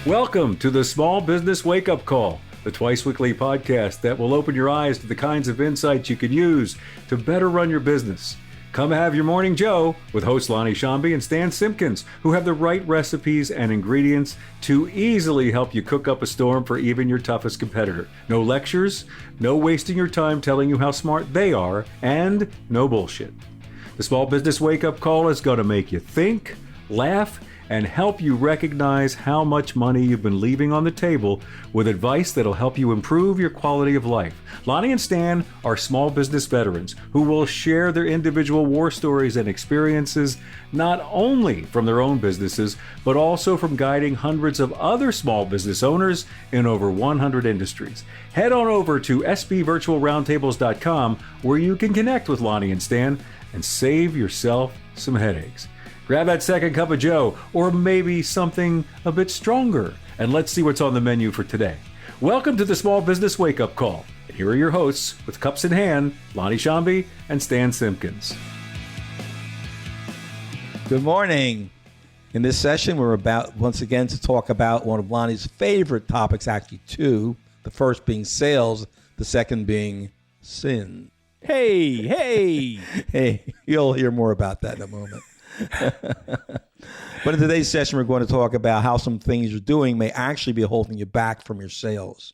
Welcome to the Small Business Wake Up Call, the twice-weekly podcast that will open your eyes to the kinds of insights you can use to better run your business. Come have your morning Joe with hosts Lonnie and Stan Simpkins, who have the right recipes and ingredients to easily help you cook up a storm for even your toughest competitor. No lectures, no wasting your time telling you how smart they are, and no bullshit. The Small Business Wake Up Call is going to make you think, laugh, and help you recognize how much money you've been leaving on the table with advice that'll help you improve your quality of life. Lonnie and Stan are small business veterans who will share their individual war stories and experiences not only from their own businesses, but also from guiding hundreds of other small business owners in over 100 industries. Head on over to sbvirtualroundtables.com where you can connect with Lonnie and Stan and save yourself some headaches. Grab that second cup of Joe, or maybe something a bit stronger, and let's see what's on the menu for today. Welcome to the Small Business Wake Up Call. And here are your hosts, with cups in hand, Lonnie Shambi and Stan Simpkins. Good morning. In this session, we're about, once again, to talk about one of Lonnie's favorite topics, actually two. The first being sales, the second being sin. Hey, You'll hear more about that in a moment. But in today's session, we're going to talk about how some things you're doing may actually be holding you back from your sales.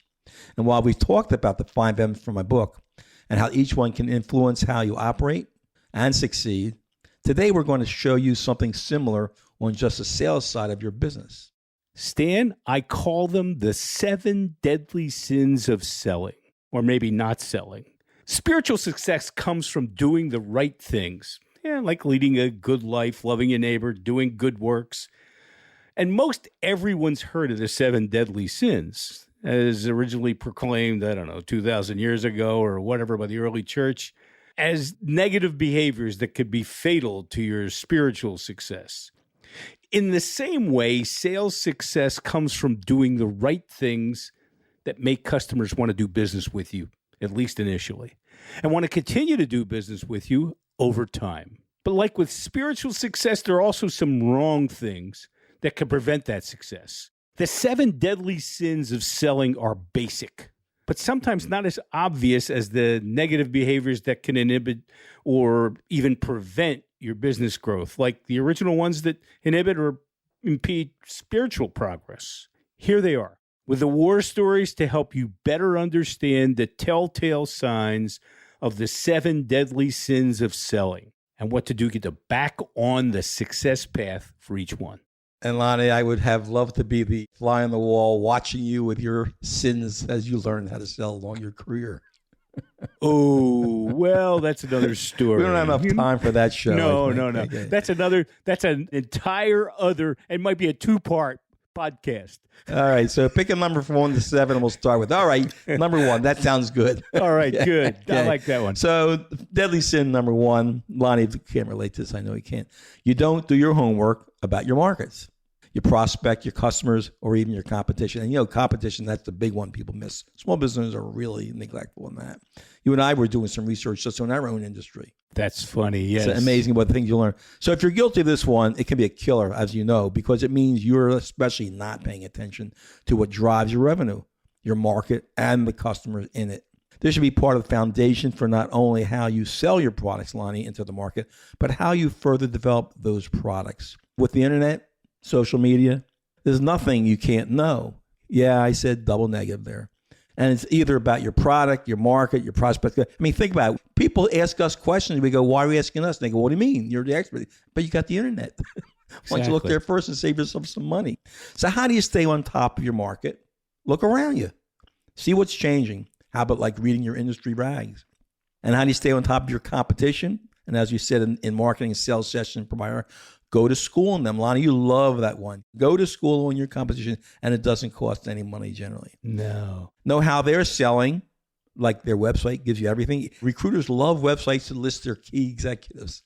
And while we've talked about the 5 M's from my book and how each one can influence how you operate and succeed, today we're going to show you something similar on just the sales side of your business. Stan, I call them the 7 deadly sins of selling, or maybe not selling. Spiritual success comes from doing the right things. Yeah, like leading a good life, loving your neighbor, doing good works. And most everyone's heard of the 7 deadly sins, as originally proclaimed, 2,000 years ago or whatever by the early church, as negative behaviors that could be fatal to your spiritual success. In the same way, sales success comes from doing the right things that make customers want to do business with you, at least initially, and want to continue to do business with you over time. But like with spiritual success, there are also some wrong things that can prevent that success. The 7 deadly sins of selling are basic, but sometimes not as obvious as the negative behaviors that can inhibit or even prevent your business growth, like the original ones that inhibit or impede spiritual progress. Here they are, with the war stories to help you better understand the telltale signs of the 7 deadly sins of selling and what to do to get back on the success path for each one. And Lonnie, I would have loved to be the fly on the wall watching you with your sins as you learn how to sell along your career. Oh, well, that's another story. We don't have enough time for that show. No. Okay. That's an entire other, it might be a 2-part podcast. All right, so pick a number from 1 to 7 and we'll start with, all right, number 1. That sounds good. All right, good. Okay. I like that one. So deadly sin number 1, Lonnie can't relate to this. I know he can't. You don't do your homework about your markets, your prospect, your customers, or even your competition. And competition, that's the big one people miss. Small businesses are really neglectful in that. You and I were doing some research just on our own industry. That's funny, yes. It's amazing what things you learn. So if you're guilty of this one, it can be a killer, as you know, because it means you're especially not paying attention to what drives your revenue, your market, and the customers in it. This should be part of the foundation for not only how you sell your products, Lonnie, into the market, but how you further develop those products. With the internet, social media, there's nothing you can't know. Yeah, I said double negative there. And it's either about your product, your market, your prospect. I mean, think about it. People ask us questions. We go, why are you asking us? And they go, what do you mean? You're the expert. But you got the internet. Why don't you look there first and save yourself some money? So how do you stay on top of your market? Look around you. See what's changing. How about like reading your industry rags? And how do you stay on top of your competition? And as you said in marketing and sales session provider, go to school on them. Lonnie, you love that one. Go to school on your competition, and it doesn't cost any money generally. No. Know how they're selling, like their website gives you everything. Recruiters love websites to list their key executives.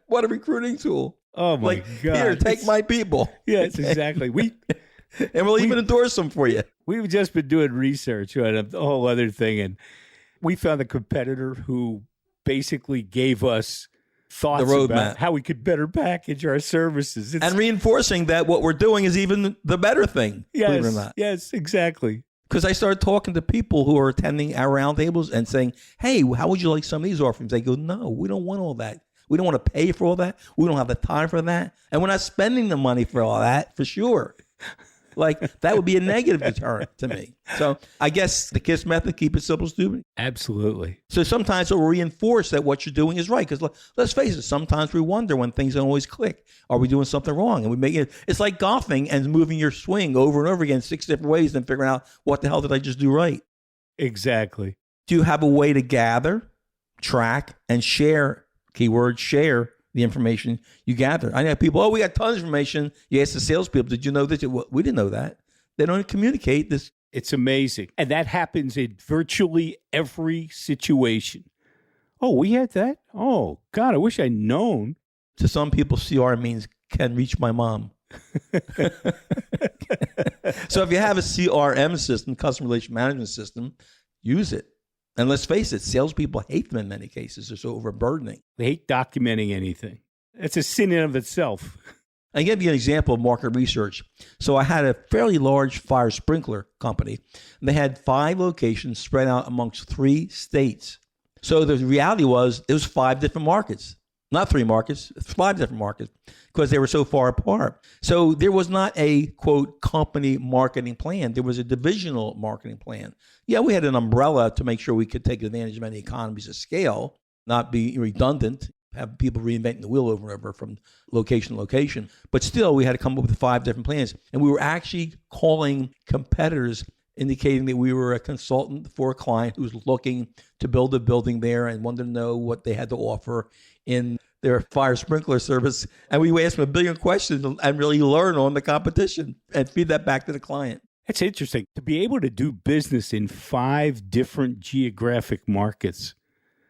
What a recruiting tool. Oh, my God. Here, take my people. Yes, okay. Exactly. And we'll even endorse them for you. We've just been doing research on a whole other thing, and we found a competitor who basically gave us thoughts roadmap. about how we could better package our services. And reinforcing that what we're doing is even the better thing, believe it or not. Yes, exactly. Because I started talking to people who are attending our roundtables and saying, hey, how would you like some of these offerings? They go, no, we don't want all that. We don't want to pay for all that. We don't have the time for that. And we're not spending the money for all that, for sure. Like, that would be a negative deterrent to me. So I guess the KISS method, keep it simple, stupid. Absolutely. So sometimes it will reinforce that what you're doing is right. Because let's face it, sometimes we wonder when things don't always click. Are we doing something wrong? And we make it, it's like golfing and moving your swing over and over again 6 different ways and figuring out what the hell did I just do right? Exactly. Do you have a way to gather, track, and share, keyword share, the information you gather? I know people, we got tons of information. You ask the salespeople, did you know this? We didn't know that. They don't communicate this. It's amazing. And that happens in virtually every situation. Oh, we had that? Oh, God, I wish I'd known. To some people, CR means can reach my mom. So if you have a CRM system, customer relation management system, use it. And let's face it, salespeople hate them in many cases. They're so overburdening. They hate documenting anything. It's a sin in of itself. I'll give you an example of market research. So I had a fairly large fire sprinkler company. And they had 5 locations spread out amongst 3 states. So the reality was it was 5 different markets. Not 3 markets, 5 different markets, because they were so far apart. So there was not a, quote, company marketing plan. There was a divisional marketing plan. Yeah, we had an umbrella to make sure we could take advantage of any economies of scale, not be redundant, have people reinventing the wheel over and over from location to location. But still, we had to come up with 5 different plans. And we were actually calling competitors, indicating that we were a consultant for a client who was looking to build a building there and wanted to know what they had to offer in their fire sprinkler service. And we asked them 1 billion questions and really learn on the competition and feed that back to the client. That's interesting. To be able to do business in 5 different geographic markets,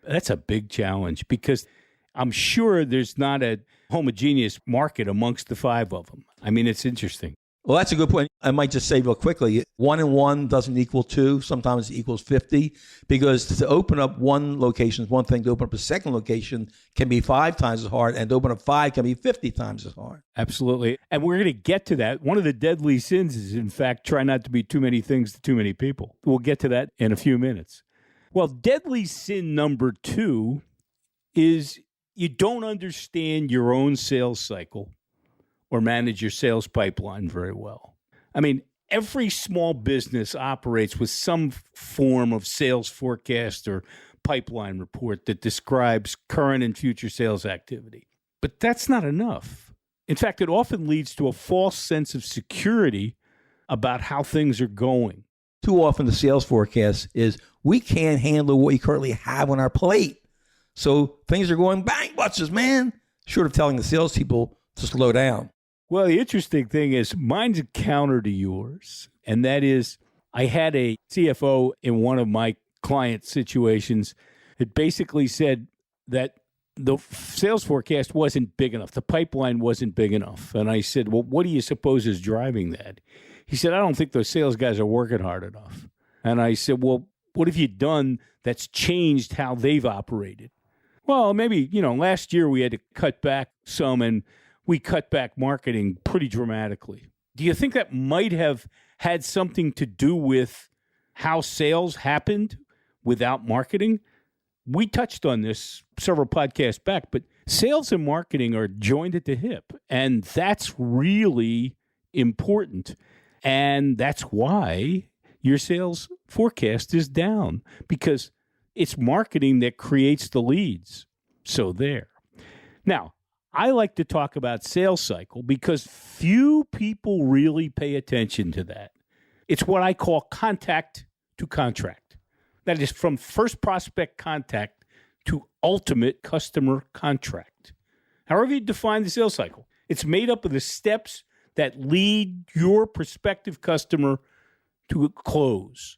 that's a big challenge, because I'm sure there's not a homogeneous market amongst the 5 of them. I mean, it's interesting. Well, that's a good point. I might just say real quickly, 1 and 1 doesn't equal 2. Sometimes it equals 50, because to open up 1 location is one thing. To open up a second location can be 5 times as hard, and to open up 5 can be 50 times as hard. Absolutely. And we're going to get to that. One of the deadly sins is, in fact, try not to be too many things to too many people. We'll get to that in a few minutes. Well, deadly sin number 2 is you don't understand your own sales cycle or manage your sales pipeline very well. I mean, every small business operates with some form of sales forecast or pipeline report that describes current and future sales activity. But that's not enough. In fact, it often leads to a false sense of security about how things are going. Too often the sales forecast is, we can't handle what you currently have on our plate. So things are going gangbusters, man, short of telling the salespeople to slow down. Well, the interesting thing is mine's a counter to yours. And that is, I had a CFO in one of my client situations that basically said that the sales forecast wasn't big enough. The pipeline wasn't big enough. And I said, well, what do you suppose is driving that? He said, I don't think those sales guys are working hard enough. And I said, well, what have you done that's changed how they've operated? Well, maybe, last year we had to cut back some, and we cut back marketing pretty dramatically. Do you think that might have had something to do with how sales happened without marketing? We touched on this several podcasts back, but sales and marketing are joined at the hip, and that's really important. And that's why your sales forecast is down, because it's marketing that creates the leads. So there. Now, I like to talk about sales cycle because few people really pay attention to that. It's what I call contact to contract. That is from first prospect contact to ultimate customer contract. However you define the sales cycle, it's made up of the steps that lead your prospective customer to a close.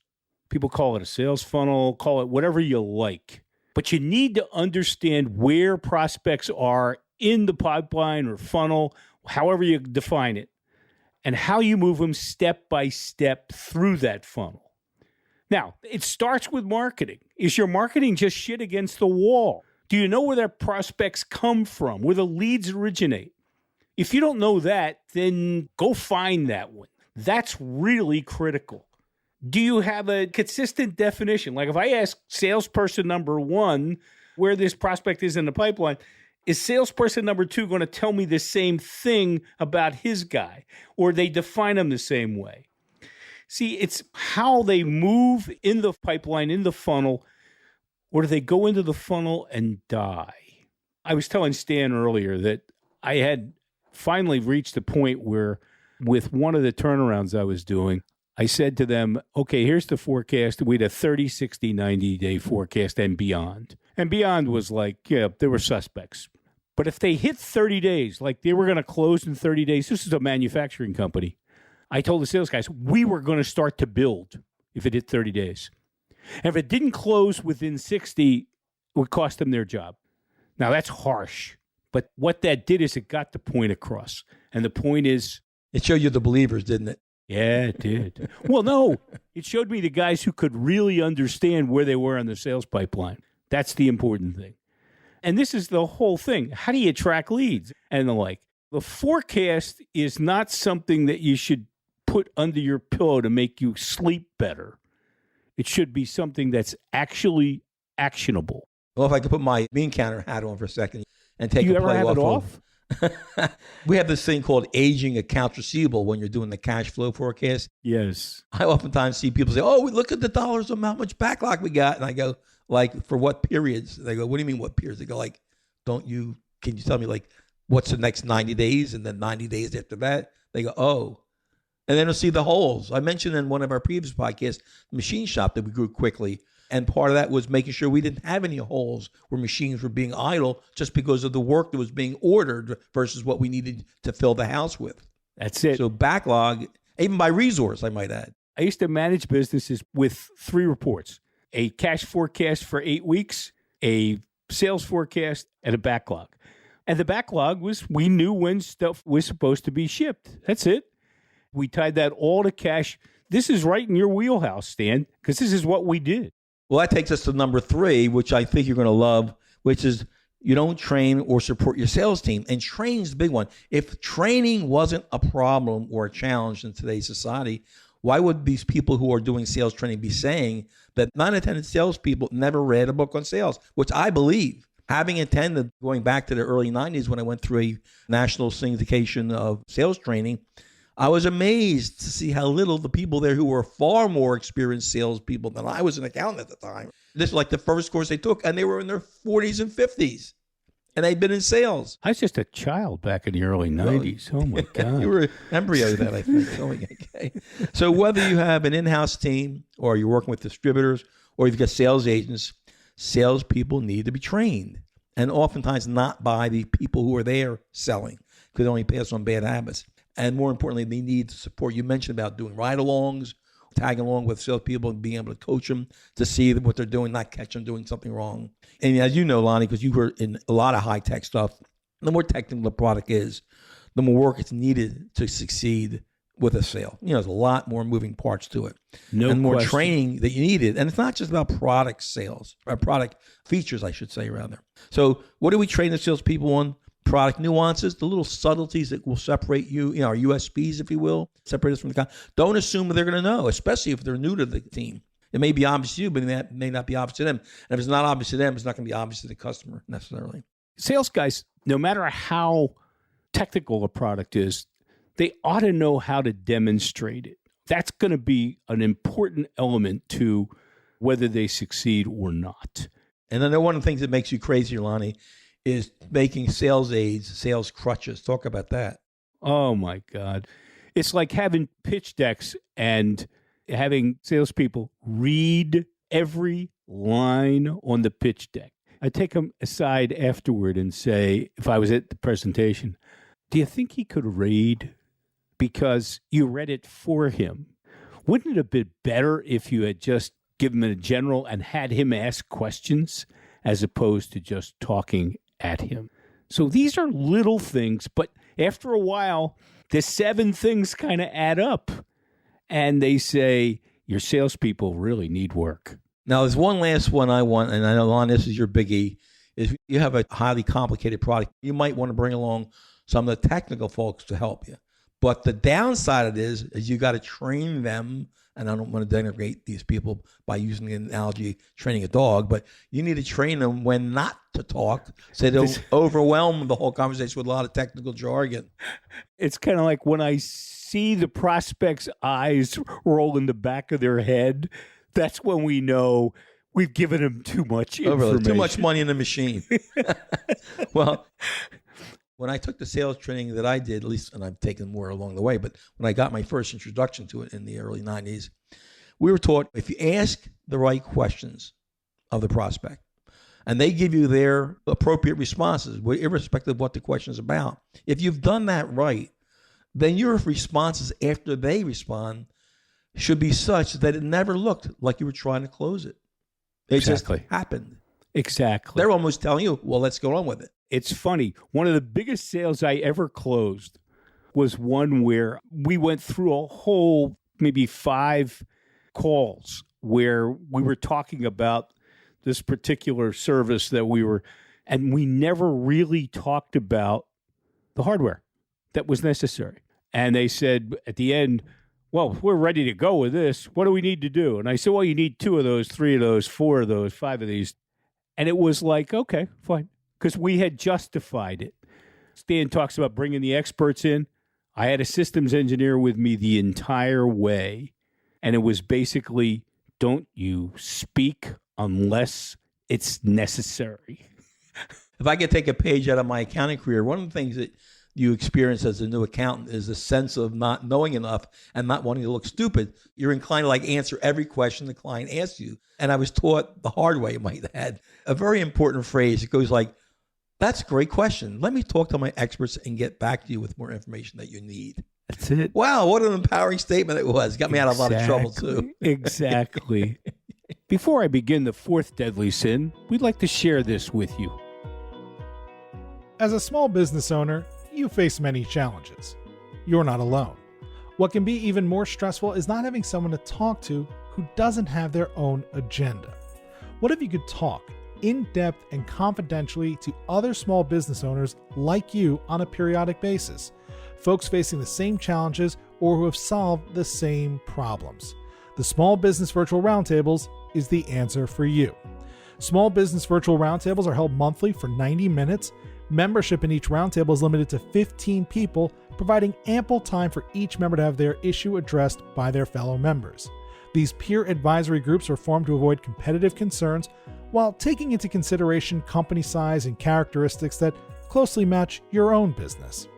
People call it a sales funnel, call it whatever you like. But you need to understand where prospects are in the pipeline or funnel, however you define it, and how you move them step by step through that funnel. Now, it starts with marketing. Is your marketing just shit against the wall? Do you know where their prospects come from, where the leads originate? If you don't know that, then go find that one. That's really critical. Do you have a consistent definition? Like if I ask salesperson number 1 where this prospect is in the pipeline, is salesperson number 2 going to tell me the same thing about his guy? Or they define them the same way? See, it's how they move in the pipeline, in the funnel, or do they go into the funnel and die? I was telling Stan earlier that I had finally reached the point where with one of the turnarounds I was doing, I said to them, okay, here's the forecast. We had a 30, 60, 90-day forecast and beyond. And beyond was like, yeah, there were suspects. But if they hit 30 days, like they were going to close in 30 days, this is a manufacturing company. I told the sales guys, we were going to start to build if it hit 30 days. And if it didn't close within 60, it would cost them their job. Now, that's harsh. But what that did is it got the point across. And the point is... It showed you the believers, didn't it? Yeah, it did. Well, no. It showed me the guys who could really understand where they were on the sales pipeline. That's the important thing. And this is the whole thing. How do you attract leads and the like? The forecast is not something that you should put under your pillow to make you sleep better. It should be something that's actually actionable. Well, if I could put my bean counter hat on for a second and take you a ever play have off it off? We have this thing called aging accounts receivable when you're doing the cash flow forecast. Yes. I oftentimes see people say, oh, we look at the dollars of how much backlog we got. And I go, like, for what periods? They go, what do you mean what periods? They go, like, can you tell me, like, what's the next 90 days and then 90 days after that? They go, oh. And then they'll see the holes. I mentioned in one of our previous podcasts, the machine shop that we grew quickly. And part of that was making sure we didn't have any holes where machines were being idle just because of the work that was being ordered versus what we needed to fill the house with. That's it. So backlog, even by resource, I might add. I used to manage businesses with 3 reports: a cash forecast for 8 weeks, a sales forecast, and a backlog. And the backlog was we knew when stuff was supposed to be shipped. That's it. We tied that all to cash. This is right in your wheelhouse, Stan, because this is what we did. Well, that takes us to number 3, which I think you're going to love, which is you don't train or support your sales team. And training's the big one. If training wasn't a problem or a challenge in today's society, why would these people who are doing sales training be saying that non-attended salespeople never read a book on sales, which I believe. Having attended, going back to the early 90s when I went through a national syndication of sales training, I was amazed to see how little the people there who were far more experienced salespeople than I was an accountant at the time. This was like the first course they took, and they were in their 40s and 50s, and they'd been in sales. I was just a child back in the early 90s. Oh, my God. You were an embryo then, I think. Okay. So whether you have an in-house team or you're working with distributors or you've got sales agents, salespeople need to be trained, and oftentimes not by the people who are there selling, because they only pass on bad habits. And more importantly, they need support. You mentioned about doing ride-alongs, tagging along with salespeople and being able to coach them to see what they're doing, not catch them doing something wrong. And as you know, Lonnie, because you were in a lot of high-tech stuff, the more technical the product is, the more work it's needed to succeed with a sale. You know, there's a lot more moving parts to it. And more training that you needed. And it's not just about product sales, or product features, I should say, rather. So what do we train the salespeople on? Product nuances, the little subtleties that will separate you, our USPs, if you will, separate us from the company. Don't assume they're going to know, especially if they're new to the team. It may be obvious to you, but it may not be obvious to them. And if it's not obvious to them, it's not going to be obvious to the customer necessarily. Sales guys, no matter how technical a product is, they ought to know how to demonstrate it. That's going to be an important element to whether they succeed or not. And I know one of the things that makes you crazy, Lonnie, is making sales aids, sales crutches. Talk about that. Oh, my God. It's like having pitch decks and having salespeople read every line on the pitch deck. I take them aside afterward and say, if I was at the presentation, do you think he could read? Because you read it for him. Wouldn't it have been better if you had just given him a general and had him ask questions as opposed to just talking at him? So these are little things, but after a while, the 7 things kind of add up. And they say, your salespeople really need work. Now, there's one last one I want, and I know, Lon, this is your biggie, is you have a highly complicated product. You might want to bring along some of the technical folks to help you. But the downside of it is you got to train them. And I don't want to denigrate these people by using the analogy training a dog, but you need to train them when not to talk so they don't overwhelm the whole conversation with a lot of technical jargon. It's kind of like when I see the prospect's eyes roll in the back of their head, that's when we know we've given them too much information. Too much money in the machine. Well, when I took the sales training that I did, at least, and I've taken more along the way, but when I got my first introduction to it in the early 90s, we were taught if you ask the right questions of the prospect and they give you their appropriate responses, irrespective of what the question is about, if you've done that right, then your responses after they respond should be such that it never looked like you were trying to close it. It just happened. Exactly. They're almost telling you, well, let's go on with it. It's funny. One of the biggest sales I ever closed was one where we went through a whole maybe 5 calls where we were talking about this particular service that and we never really talked about the hardware that was necessary. And they said at the end, well, we're ready to go with this. What do we need to do? And I said, well, you need 2 of those, 3 of those, 4 of those, 5 of these. And it was like, okay, fine. Because we had justified it. Stan talks about bringing the experts in. I had a systems engineer with me the entire way. And it was basically, don't you speak unless it's necessary. If I could take a page out of my accounting career, one of the things that you experience as a new accountant is a sense of not knowing enough and not wanting to look stupid. You're inclined to answer every question the client asks you. And I was taught the hard way, might add, a very important phrase. It goes like, that's a great question. Let me talk to my experts and get back to you with more information that you need. That's it. Wow, what an empowering statement it was. Got me out of a lot of trouble, too. Exactly. Before I begin the 4th deadly sin, we'd like to share this with you. As a small business owner, you face many challenges. You're not alone. What can be even more stressful is not having someone to talk to who doesn't have their own agenda. What if you could talk in depth and confidentially to other small business owners like you on a periodic basis, folks facing the same challenges or who have solved the same problems? The Small Business Virtual Roundtables is the answer for you. Small Business Virtual Roundtables are held monthly for 90 minutes. Membership in each roundtable is limited to 15 people, providing ample time for each member to have their issue addressed by their fellow members. These peer advisory groups are formed to avoid competitive concerns while taking into consideration company size and characteristics that closely match your own business.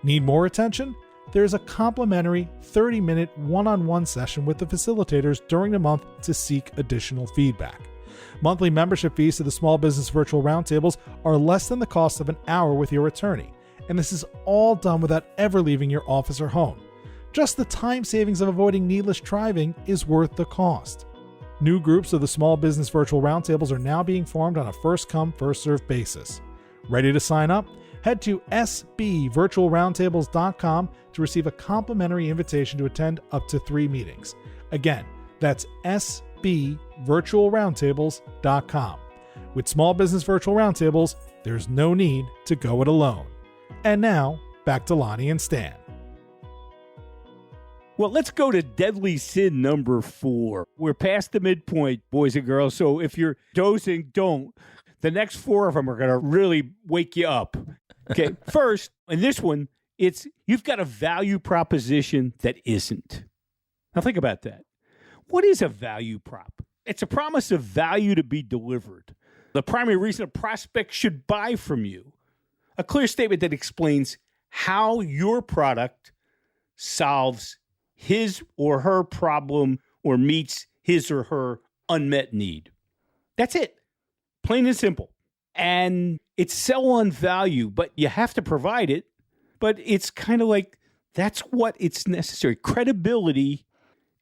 Need more attention? There is a complimentary 30-minute one-on-one session with the facilitators during the month to seek additional feedback. Monthly membership fees to the Small Business Virtual Roundtables are less than the cost of an hour with your attorney, and this is all done without ever leaving your office or home. Just the time savings of avoiding needless driving is worth the cost. New groups of the Small Business Virtual Roundtables are now being formed on a first-come, first-served basis. Ready to sign up? Head to sbvirtualroundtables.com to receive a complimentary invitation to attend up to 3 meetings. Again, that's sbvirtualroundtables.com. With Small Business Virtual Roundtables, there's no need to go it alone. And now, back to Lonnie and Stan. Well, let's go to deadly sin number 4. We're past the midpoint, boys and girls, so if you're dozing, don't. The next 4 of them are going to really wake you up. Okay, first, in this one, it's you've got a value proposition that isn't. Now think about that. What is a value prop? It's a promise of value to be delivered. The primary reason a prospect should buy from you. A clear statement that explains how your product solves his or her problem or meets his or her unmet need. That's it. Plain and simple. And it's sell on value, but you have to provide it. But it's kind of like that's what it's necessary. Credibility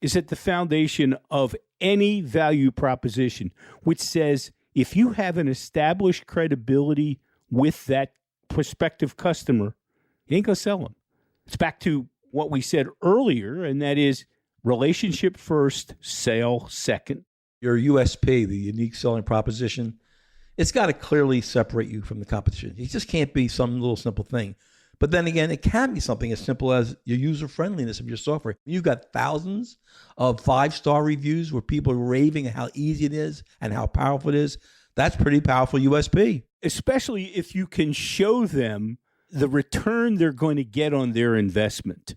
is at the foundation of any value proposition, which says if you have an established credibility with that prospective customer, you ain't going to sell them. It's back to what we said earlier, and that is relationship first, sale second. Your USP, the unique selling proposition, It's got to clearly separate you from the competition. It just can't be some little simple thing. But then again, it can be something as simple as your user friendliness of your software. You've got thousands of 5-star reviews where people are raving how easy it is and how powerful it is. That's pretty powerful USP. Especially if you can show them the return they're going to get on their investment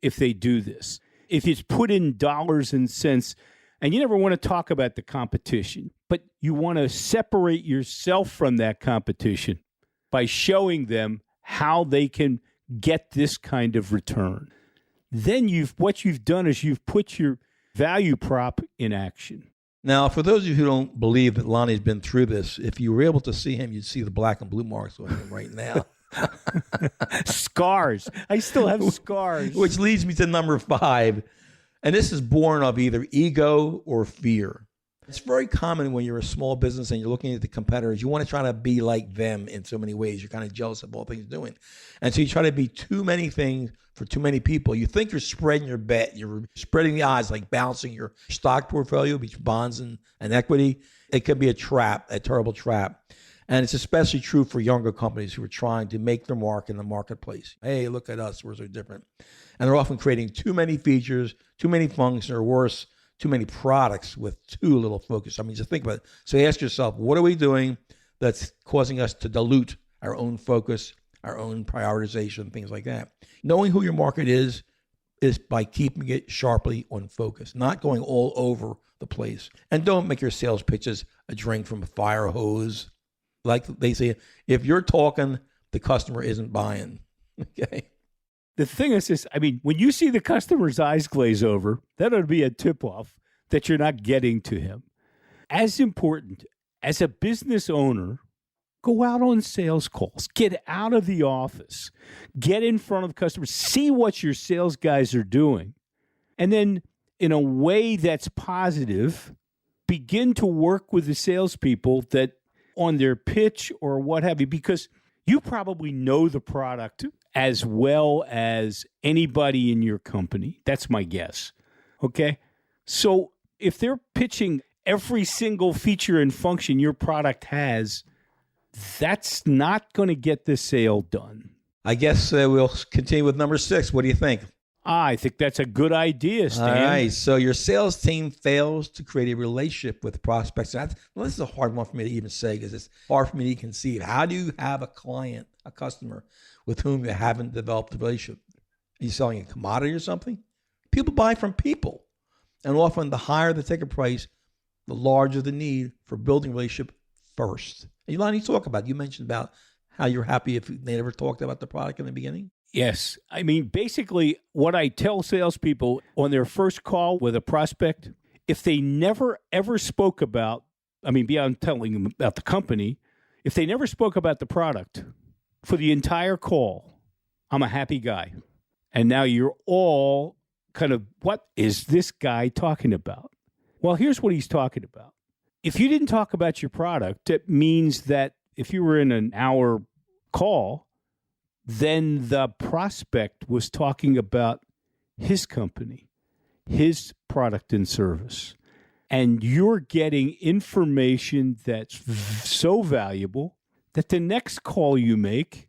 if they do this. If it's put in dollars and cents, and you never want to talk about the competition, but you want to separate yourself from that competition by showing them how they can get this kind of return. Then what you've done is you've put your value prop in action. Now, for those of you who don't believe that Lonnie's been through this, if you were able to see him, you'd see the black and blue marks on him right now. Scars. I still have scars. Which leads me to number 5. And this is born of either ego or fear. It's very common when you're a small business and you're looking at the competitors. You want to try to be like them in so many ways. You're kind of jealous of all things they're doing. And so you try to be too many things for too many people. You think you're spreading your bet. You're spreading the odds, like balancing your stock portfolio between bonds and equity. It can be a trap, a terrible trap. And it's especially true for younger companies who are trying to make their mark in the marketplace. Hey, look at us. We're so different. And they're often creating too many features, too many functions, or worse, too many products with too little focus. I mean, just think about it. So ask yourself, what are we doing that's causing us to dilute our own focus, our own prioritization, things like that? Knowing who your market is by keeping it sharply on focus, not going all over the place. And don't make your sales pitches a drink from a fire hose. Like they say, if you're talking, the customer isn't buying. Okay. The thing is this, I mean, when you see the customer's eyes glaze over, that ought to be a tip-off that you're not getting to him. As important, as a business owner, go out on sales calls. Get out of the office. Get in front of the customers. See what your sales guys are doing. And then, in a way that's positive, begin to work with the salespeople that on their pitch or what have you, because you probably know the product as well as anybody in your company. That's my guess. Okay? So if they're pitching every single feature and function your product has, that's not going to get the sale done. I guess we'll continue with number 6. What do you think? I think that's a good idea, Stan. All right. So your sales team fails to create a relationship with prospects. Well, this is a hard one for me to even say because it's hard for me to conceive. How do you have a client, a customer, with whom you haven't developed a relationship? Are you selling a commodity or something? People buy from people. And often the higher the ticket price, the larger the need for building a relationship first. And Lonnie, you mentioned about how you're happy if they never talked about the product in the beginning. Yes. I mean, basically, what I tell salespeople on their first call with a prospect, if they never, ever spoke about, beyond telling them about the company, if they never spoke about the product for the entire call, I'm a happy guy. And now you're all kind of, what is this guy talking about? Well, here's what he's talking about. If you didn't talk about your product, it means that if you were in an hour call, then the prospect was talking about his company, his product and service. And you're getting information that's so valuable that the next call you make,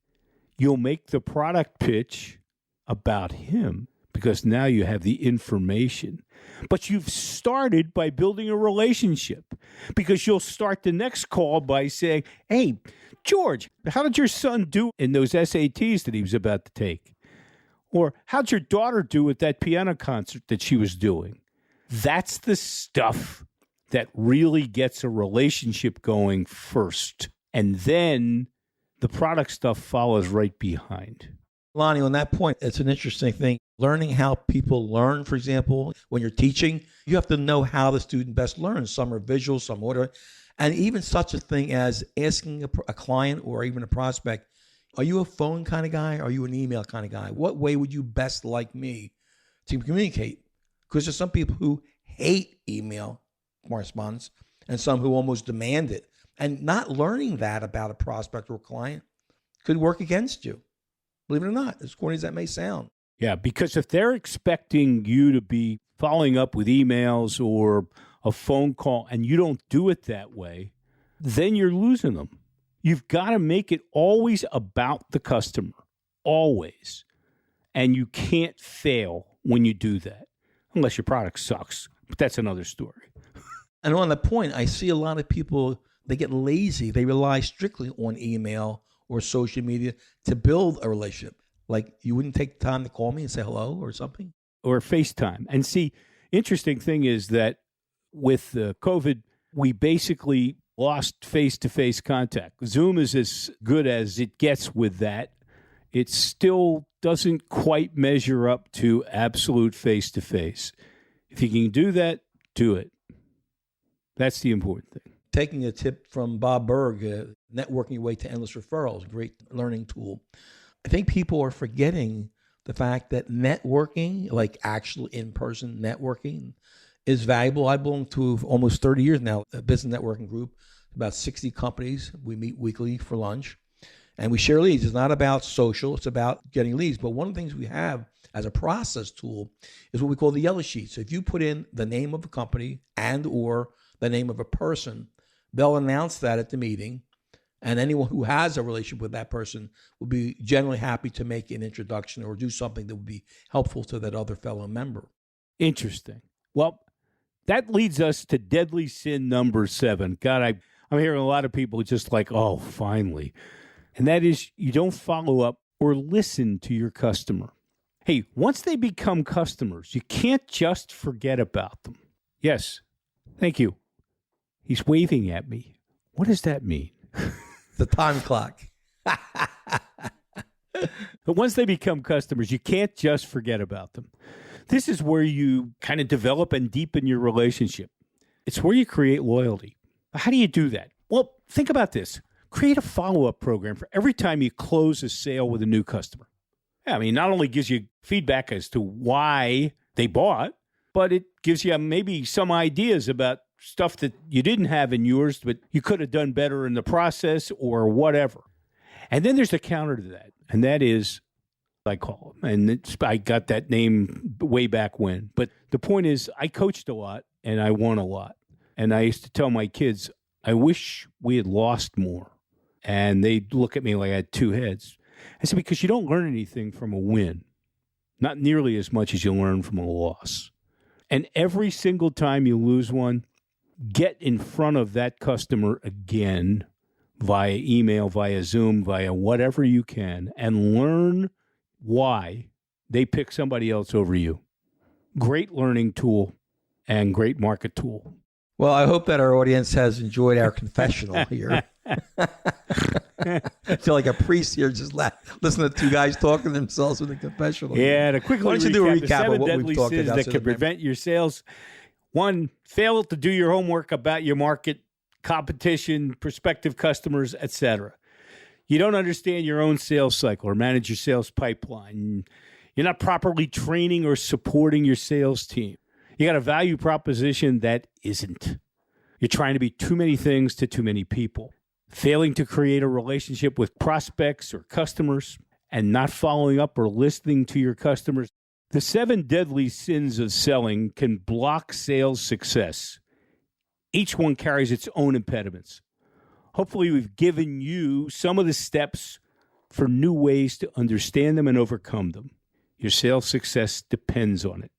you'll make the product pitch about him because now you have the information. But you've started by building a relationship because you'll start the next call by saying, hey, George, how did your son do in those SATs that he was about to take? Or how'd your daughter do at that piano concert that she was doing? That's the stuff that really gets a relationship going first. And then the product stuff follows right behind. Lonnie, on that point, it's an interesting thing. Learning how people learn, for example, when you're teaching, you have to know how the student best learns. Some are visual, some order. And even such a thing as asking a client or even a prospect, are you a phone kind of guy? Or are you an email kind of guy? What way would you best like me to communicate? Because there's some people who hate email correspondence and some who almost demand it. And not learning that about a prospect or a client could work against you. Believe it or not, as corny as that may sound. Yeah, because if they're expecting you to be following up with emails or a phone call and you don't do it that way, then you're losing them. You've got to make it always about the customer, always. And you can't fail when you do that, unless your product sucks. But that's another story. And on that point, I see a lot of people, they get lazy. They rely strictly on email or social media to build a relationship. Like, you wouldn't take the time to call me and say hello or something? Or FaceTime. And see, interesting thing is that with COVID, we basically lost face-to-face contact. Zoom is as good as it gets with that. It still doesn't quite measure up to absolute face-to-face. If you can do that, do it. That's the important thing. Taking a tip from Bob Berg, networking your way to endless referrals, great learning tool. I think people are forgetting the fact that networking, like actual in-person networking, is valuable. I belong to almost 30 years now, a business networking group, about 60 companies. We meet weekly for lunch, and we share leads. It's not about social, it's about getting leads. But one of the things we have as a process tool is what we call the yellow sheet. So if you put in the name of a company and or the name of a person, they'll announce that at the meeting, and anyone who has a relationship with that person will be generally happy to make an introduction or do something that would be helpful to that other fellow member. Interesting. Well, that leads us to deadly sin number 7. God, I'm hearing a lot of people just like, oh, finally. And that is, you don't follow up or listen to your customer. Hey, once they become customers, you can't just forget about them. Yes. Thank you. He's waving at me. What does that mean? The time clock. But once they become customers, you can't just forget about them. This is where you kind of develop and deepen your relationship. It's where you create loyalty. How do you do that? Well, think about this. Create a follow-up program for every time you close a sale with a new customer. I mean, not only gives you feedback as to why they bought, but it gives you maybe some ideas about stuff that you didn't have in yours, but you could have done better in the process or whatever. And then there's a counter to that, and that is, I call them. And I got that name way back when. But the point is, I coached a lot, and I won a lot. And I used to tell my kids, I wish we had lost more. And they'd look at me like I had two heads. I said, because you don't learn anything from a win. Not nearly as much as you learn from a loss. And every single time you lose one, get in front of that customer again via email, via Zoom, via whatever you can, and learn why they pick somebody else over you. Great learning tool and great market tool. Well, I hope that our audience has enjoyed our confessional here. I feel like a priest here, just listening to two guys talking to themselves in the confessional. Yeah, to quickly recap, the 7 of what deadly we've talked sins about that could prevent your sales. 1, fail to do your homework about your market, competition, prospective customers, etc. You don't understand your own sales cycle or manage your sales pipeline. You're not properly training or supporting your sales team. You got a value proposition that isn't. You're trying to be too many things to too many people. Failing to create a relationship with prospects or customers and not following up or listening to your customers. The 7 deadly sins of selling can block sales success. Each one carries its own impediments. Hopefully, we've given you some of the steps for new ways to understand them and overcome them. Your sales success depends on it.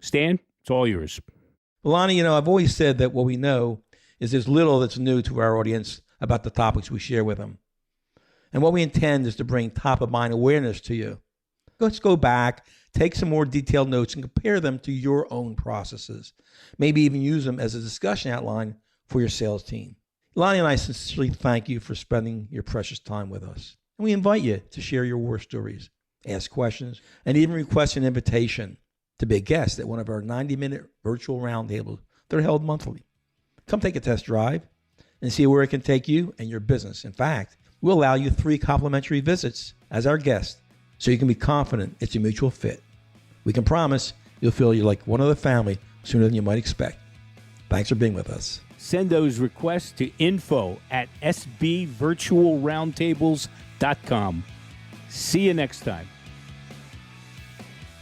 Stan, it's all yours. Lonnie, I've always said that what we know is there's little that's new to our audience about the topics we share with them. And what we intend is to bring top-of-mind awareness to you. Let's go back, take some more detailed notes, and compare them to your own processes. Maybe even use them as a discussion outline for your sales team. Lonnie and I sincerely thank you for spending your precious time with us. And we invite you to share your war stories, ask questions, and even request an invitation to be a guest at one of our 90-minute virtual roundtables that are held monthly. Come take a test drive and see where it can take you and your business. In fact, we'll allow you 3 complimentary visits as our guest so you can be confident it's a mutual fit. We can promise you'll feel you're like one of the family sooner than you might expect. Thanks for being with us. Send those requests to info@sbvirtualroundtables.com. See you next time.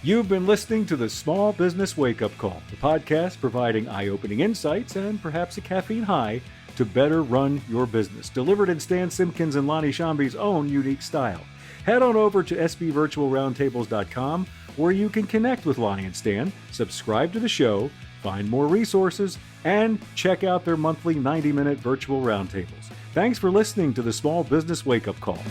You've been listening to the Small Business Wake Up Call, the podcast providing eye-opening insights and perhaps a caffeine high to better run your business, delivered in Stan Simpkins and Lonnie Shambi's own unique style. Head on over to sbvirtualroundtables.com where you can connect with Lonnie and Stan, subscribe to the show, find more resources, and check out their monthly 90-minute virtual roundtables. Thanks for listening to the Small Business Wake Up Call.